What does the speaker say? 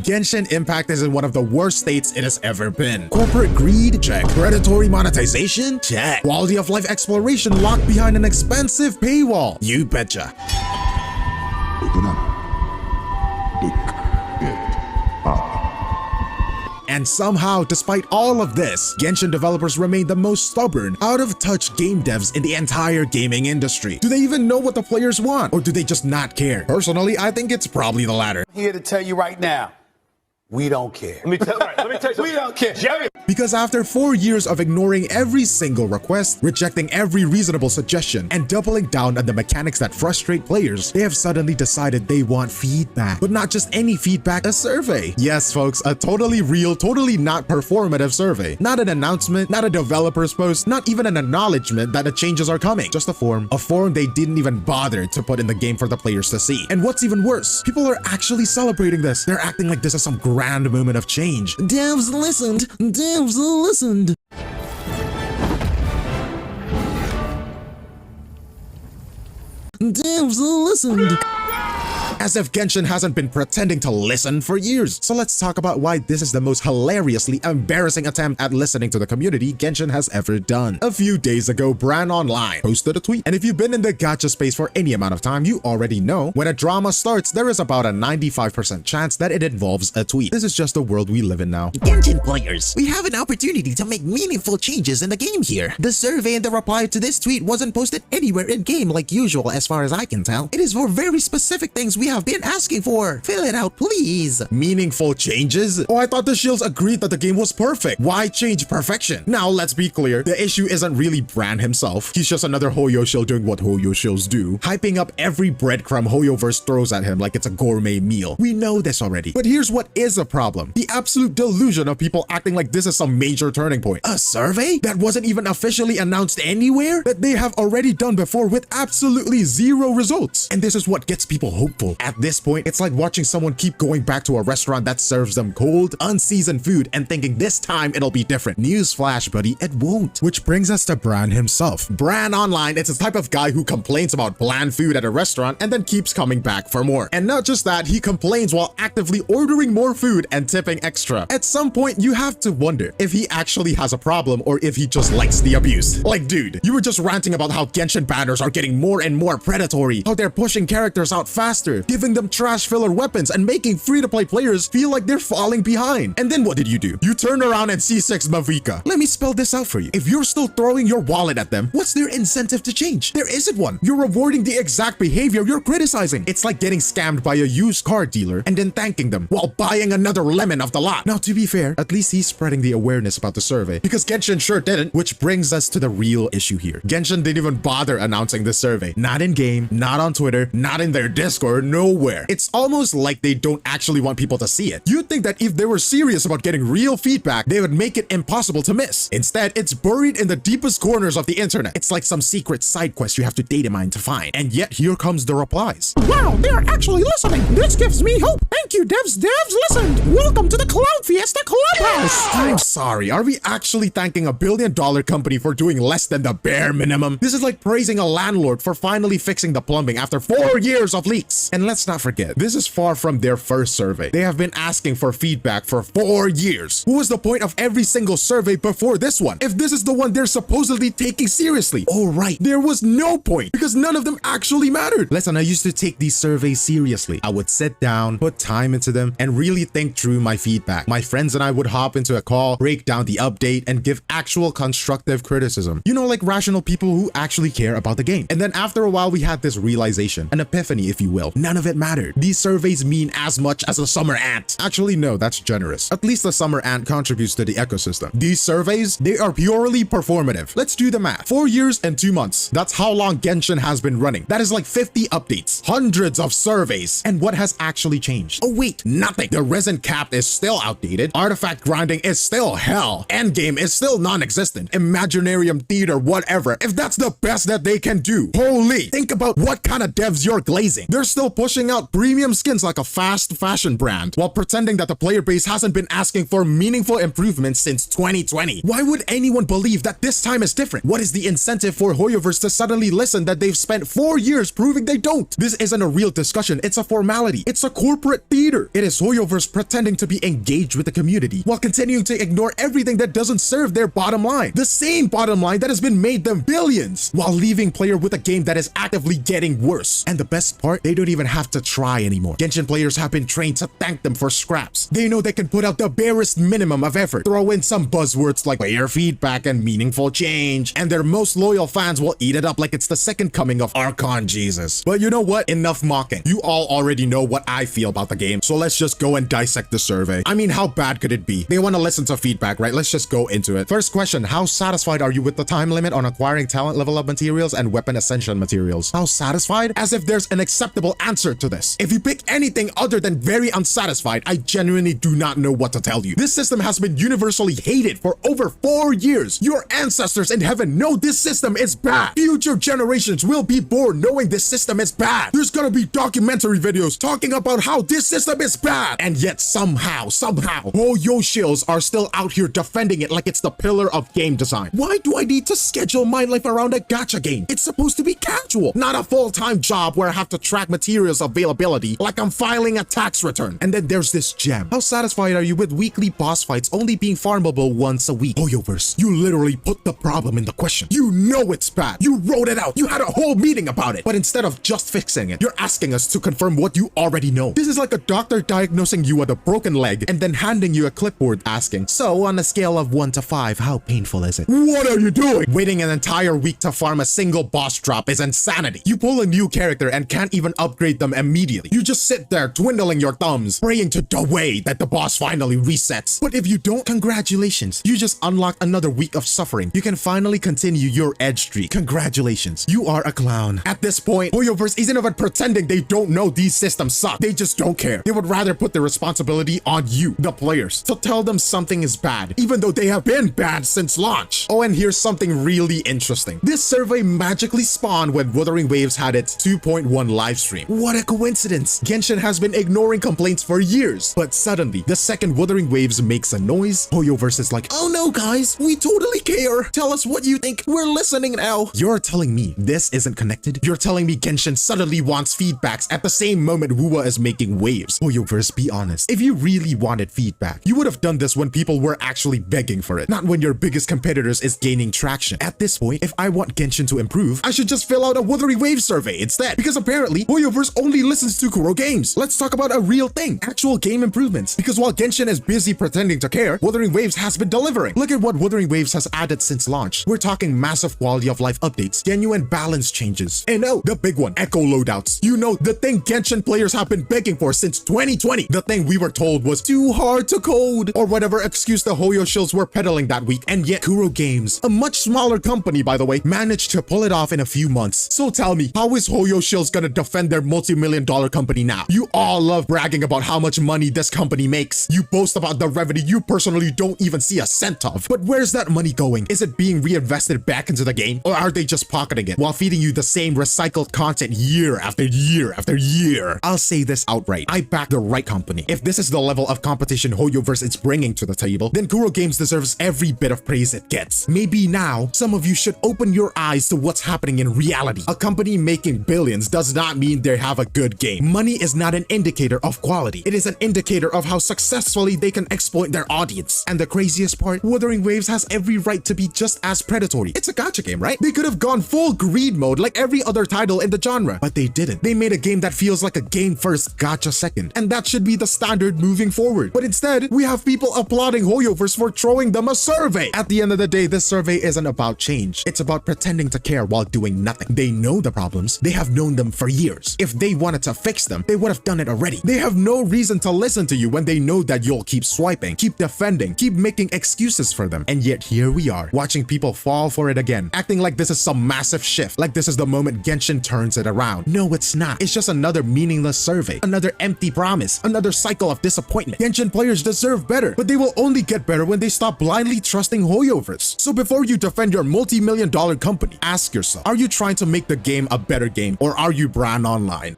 Genshin Impact is in one of the worst states it has ever been. Corporate greed? Check. Predatory monetization? Check. Quality of life exploration locked behind an expensive paywall? You betcha. Open up. Pick it up. And somehow, despite all of this, Genshin developers remain the most stubborn, out-of-touch game devs in the entire gaming industry. Do they even know what the players want, or do they just not care? Personally, I think it's probably the latter. I'm here to tell you right now, we don't care. Let me tell you something. We don't care. Jerry. Because after 4 years of ignoring every single request, rejecting every reasonable suggestion, and doubling down on the mechanics that frustrate players, they have suddenly decided they want feedback. But not just any feedback, a survey. Yes, folks, a totally real, totally not performative survey. Not an announcement, not a developer's post, not even an acknowledgement that the changes are coming. Just a form they didn't even bother to put in the game for the players to see. And what's even worse, people are actually celebrating this. They're acting like this is some grand moment of change. Devs listened. Devs listened. Devs listened. As if Genshin hasn't been pretending to listen for years. So let's talk about why this is the most hilariously embarrassing attempt at listening to the community Genshin has ever done. A few days ago, Bran Online posted a tweet. And if you've been in the gacha space for any amount of time, you already know when a drama starts, there is about a 95% chance that it involves a tweet. This is just the world we live in now. Genshin players, we have an opportunity to make meaningful changes in the game here. The survey and the reply to this tweet wasn't posted anywhere in-game like usual as far as I can tell. It is for very specific things we have been asking for. Fill it out, please. Meaningful changes? Oh, I thought the Shills agreed that the game was perfect. Why change perfection? Now, let's be clear. The issue isn't really Bran himself. He's just another Hoyo shill doing what Hoyo shills do, hyping up every breadcrumb Hoyoverse throws at him like it's a gourmet meal. We know this already. But here's what is a problem. The absolute delusion of people acting like this is some major turning point. A survey that wasn't even officially announced anywhere, that they have already done before with absolutely zero results. And this is what gets people hopeful. At this point, it's like watching someone keep going back to a restaurant that serves them cold, unseasoned food and thinking this time it'll be different. Newsflash, buddy, it won't. Which brings us to Bran himself. Bran Online is the type of guy who complains about bland food at a restaurant and then keeps coming back for more. And not just that, he complains while actively ordering more food and tipping extra. At some point, you have to wonder if he actually has a problem or if he just likes the abuse. Like, dude, you were just ranting about how Genshin banners are getting more and more predatory, how they're pushing characters out faster, giving them trash filler weapons and making free-to-play players feel like they're falling behind. And then what did you do? You turn around and 𝗖cie𝗽𝗆𝗆𝗵𝗁. Let me spell this out for you. If you're still throwing your wallet at them, what's their incentive to change? There isn't one. You're rewarding the exact behavior you're criticizing. It's like getting scammed by a used car dealer and then thanking them while buying another lemon of the lot. Now, to be fair, at least he's spreading the awareness about the survey because Genshin sure didn't, which brings us to the real issue here. Genshin didn't even bother announcing the survey. Not in game, not on Twitter, not in their Discord, nowhere. It's almost like they don't actually want people to see it. You'd think that if they were serious about getting real feedback, they would make it impossible to miss. Instead, it's buried in the deepest corners of the internet. It's like some secret side quest you have to data mine to find. And yet here comes the replies. Wow, they are actually listening. This gives me hope. Thank you, devs. Devs listened. Welcome to the Cloud Fiesta Clubhouse. I'm sorry, are we actually thanking a billion-dollar company for doing less than the bare minimum? This is like praising a landlord for finally fixing the plumbing after 4 years of leaks. And let's not forget, this is far from their first survey. They have been asking for feedback for 4 years. What was the point of every single survey before this one? If this is the one they're supposedly taking seriously. Oh right, there was no point because none of them actually mattered. Listen, I used to take these surveys seriously. I would sit down, put time into them, and really think through my feedback. My friends and I would hop into a call, break down the update, and give actual constructive criticism. You know, like rational people who actually care about the game. And then after a while, we had this realization, an epiphany, if you will. None of it mattered. These surveys mean as much as a summer ant. Actually, no, that's generous. At least the summer ant contributes to the ecosystem. These surveys, they are purely performative. Let's do the math. 4 years and 2 months. That's how long Genshin has been running. That is like 50 updates, hundreds of surveys. And what has actually changed? Oh wait, nothing. The resin cap is still outdated. Artifact grinding is still hell. Endgame is still non-existent. Imaginarium theater, whatever. If that's the best that they can do, holy, think about what kind of devs you're glazing. They're still pushing out premium skins like a fast fashion brand, while pretending that the player base hasn't been asking for meaningful improvements since 2020. Why would anyone believe that this time is different? What is the incentive for Hoyoverse to suddenly listen that they've spent 4 years proving they don't? This isn't a real discussion, it's a formality. It's a corporate theater. It is Hoyoverse pretending to be engaged with the community while continuing to ignore everything that doesn't serve their bottom line. The same bottom line that has been made them billions, while leaving player with a game that is actively getting worse. And the best part, they don't even have to try anymore. Genshin players have been trained to thank them for scraps. They know they can put out the barest minimum of effort, throw in some buzzwords like player feedback and meaningful change, and their most loyal fans will eat it up like it's the second coming of Archon Jesus. But you know what? Enough mocking. You all already know what I feel about the game, so let's just go and dissect the survey. I mean, how bad could it be? They want to listen to feedback, right? Let's just go into it. First question, how satisfied are you with the time limit on acquiring talent level up materials and weapon ascension materials? How satisfied? As if there's an acceptable answer to this. If you pick anything other than very unsatisfied, I genuinely do not know what to tell you. This system has been universally hated for over 4 years. Your ancestors in heaven know this system is bad. Future generations will be born knowing this system is bad. There's gonna be documentary videos talking about how this system is bad. And yet somehow, 𝗖cie𝗽𝗆𝗆𝗆 are still out here defending it like it's the pillar of game design. Why do I need to schedule my life around a gacha game? It's supposed to be casual, not a full-time job where I have to track materials availability like I'm filing a tax return. And then there's this gem. How satisfied are you with weekly boss fights only being farmable once a week? Hoyoverse, you literally put the problem in the question. You know it's bad. You wrote it out. You had a whole meeting about it. But instead of just fixing it, you're asking us to confirm what you already know. This is like a doctor diagnosing you with a broken leg and then handing you a clipboard asking, so on a scale of 1 to 5, how painful is it? What are you doing? Waiting an entire week to farm a single boss drop is insanity. You pull a new character and can't even upgrade them immediately. You just sit there twiddling your thumbs, praying to the way that the boss finally resets. But if you don't, congratulations. You just unlock another week of suffering. You can finally continue your edge streak. Congratulations. You are a clown. At this point, Hoyoverse isn't even pretending they don't know these systems suck. They just don't care. They would rather put the responsibility on you, the players, to tell them something is bad, even though they have been bad since launch. Oh, and here's something really interesting. This survey magically spawned when Wuthering Waves had its 2.1 livestream. What a coincidence. Genshin has been ignoring complaints for years, but suddenly, the second Wuthering Waves makes a noise, Hoyoverse is like, oh no guys, we totally care. Tell us what you think. We're listening now. You're telling me this isn't connected? You're telling me Genshin suddenly wants feedbacks at the same moment Wuwa is making waves? Hoyoverse, be honest. If you really wanted feedback, you would have done this when people were actually begging for it, not when your biggest competitors is gaining traction. At this point, if I want Genshin to improve, I should just fill out a Wuthering Waves survey instead, because apparently Hoyoverse only listens to Chiro games. Let's talk about a real thing, actual game improvements, because while Genshin is busy pretending to care, Wuthering Waves has been delivering. Look at what Wuthering Waves has added since launch. We're talking massive quality of life updates, genuine balance changes, and oh, the big one, echo loadouts. You know, the thing Genshin players have been begging for since 2020. The thing we were told was too hard to code, or whatever excuse the Hoyo shills were peddling that week, and yet Chiro Games, a much smaller company by the way, managed to pull it off in a few months. So tell me, how is Hoyo shills gonna defend their multi-million-dollar company now? You all love bragging about how much money this company makes. You boast about the revenue you personally don't even see a cent of. But where's that money going? Is it being reinvested back into the game, or are they just pocketing it while feeding you the same recycled content year after year after year? I'll say this outright, I back the right company. If this is the level of competition Hoyoverse is bringing to the table, then Chiro Games deserves every bit of praise it gets. Maybe now, some of you should open your eyes to what's happening in reality. A company making billions does not mean they have a good game. Money is not an indicator of quality. It is an indicator of how successfully they can exploit their audience. And the craziest part, Wuthering Waves has every right to be just as predatory. It's a gacha game, right? They could have gone full greed mode like every other title in the genre, but they didn't. They made a game that feels like a game first, gacha second, and that should be the standard moving forward. But instead, we have people applauding Hoyoverse for throwing them a survey. At the end of the day, this survey isn't about change. It's about pretending to care while doing nothing. They know the problems. They have known them for years. If they wanted to fix them, they would have done it already. They have no reason to listen to you when they know that you'll keep swiping, keep defending, keep making excuses for them. And yet here we are, watching people fall for it again, acting like this is some massive shift, like this is the moment Genshin turns it around. No, it's not. It's just another meaningless survey, another empty promise, another cycle of disappointment. Genshin players deserve better, but they will only get better when they stop blindly trusting Hoyoverse. So before you defend your multi-million-dollar company, ask yourself, are you trying to make the game a better game, or are you brand online?